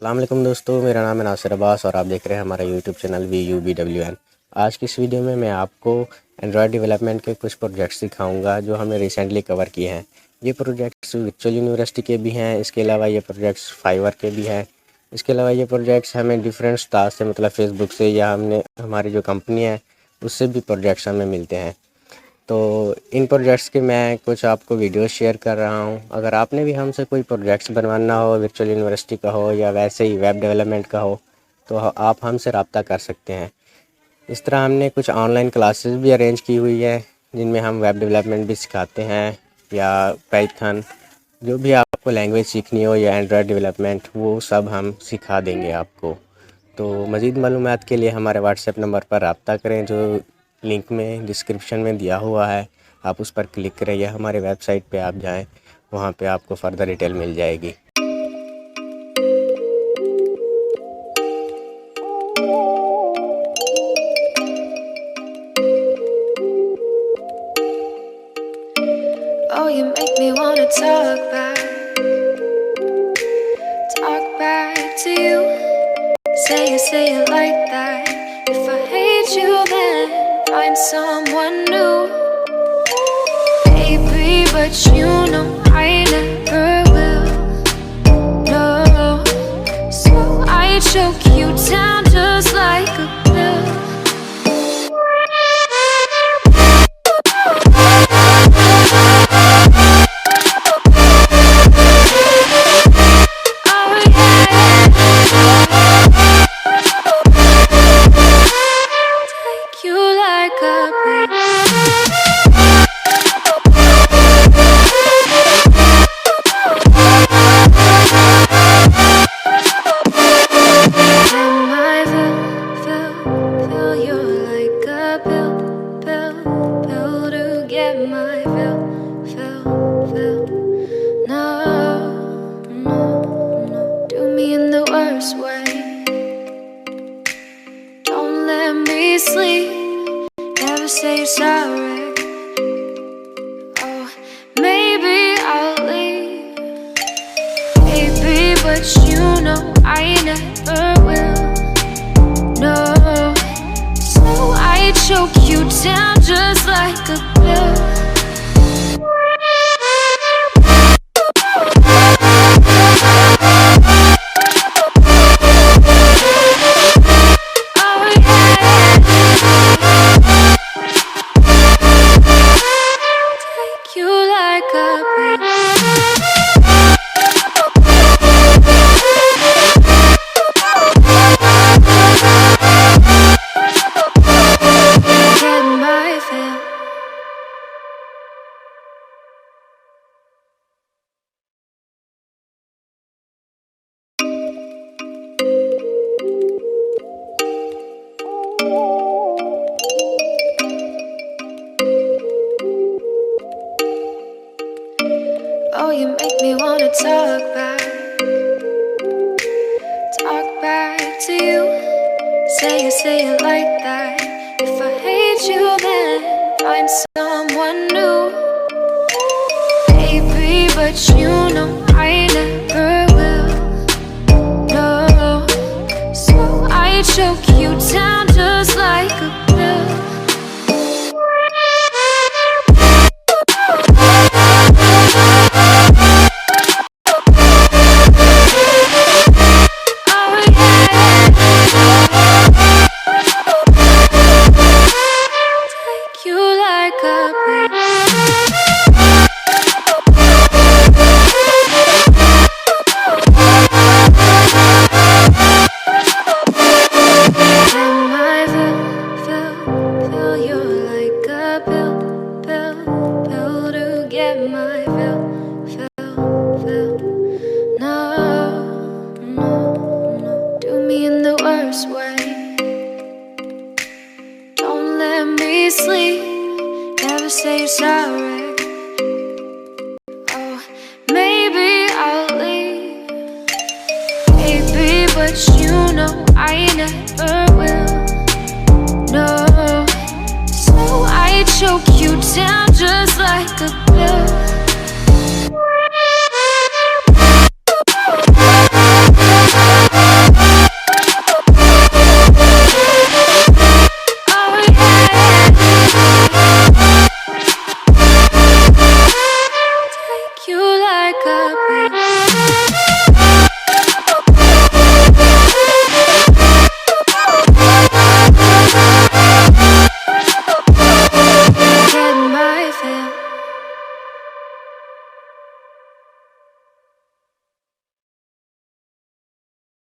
अस्सलाम वालेकुम दोस्तों, मेरा नाम है नासिर अब्बास और आप देख रहे हैं हमारा यूट्यूब चैनल VUBWN। आज की इस वीडियो में मैं आपको एंड्रॉयड डेवलपमेंट के कुछ प्रोजेक्ट्स दिखाऊंगा जो हमने रिसेंटली कवर किए हैं। ये प्रोजेक्ट्स वर्चुअल यूनिवर्सिटी के भी हैं, इसके अलावा ये प्रोजेक्ट्स फाइवर के भी हैं। इसके अलावा ये प्रोजेक्ट्स हमें डिफरेंट स्टार से मतलब फेसबुक से या हमारी जो कंपनी है उससे भी प्रोजेक्ट्स हमें मिलते हैं। तो इन प्रोजेक्ट्स के मैं कुछ आपको वीडियो शेयर कर रहा हूं। अगर आपने भी हमसे कोई प्रोजेक्ट्स बनवाना हो, वर्चुअल यूनिवर्सिटी का हो या वैसे ही वेब डेवलपमेंट का हो, तो आप हमसे रब्ता कर सकते हैं। इस तरह हमने कुछ ऑनलाइन क्लासेस भी अरेंज की हुई है जिनमें हम वेब डेवलपमेंट भी सिखाते हैं या पाइथन, जो भी आपको लैंग्वेज सीखनी हो या एंड्रॉयड डेवलपमेंट, वो सब हम सिखा देंगे आपको। तो मज़ीद मालूमात के लिए हमारे व्हाट्सएप नंबर पर रब्ता करें जो लिंक में डिस्क्रिप्शन में दिया हुआ है। आप उस पर क्लिक करें या हमारे वेबसाइट पे आप जाएं, वहाँ पे आपको फ़र्दर डिटेल मिल जाएगी। Oh, you make me wanna talk back to you. Say it like that. If I hate you, then find someone new. Baby, but you know I never will. No, so I choke you down just like a pill. Never say you're sorry. Oh, maybe I'll leave, baby, but you know I never will. No, so I choke you down just like a pill. Oh, you make me wanna talk back to you. Say it like that. If I hate you, then find someone new. Baby, but you know I never will. No, so I choke you down just like a pill. Sleep, never say you're sorry. Oh, maybe I'll leave, baby, but you know I never will. No, so I choke you down just like a pill.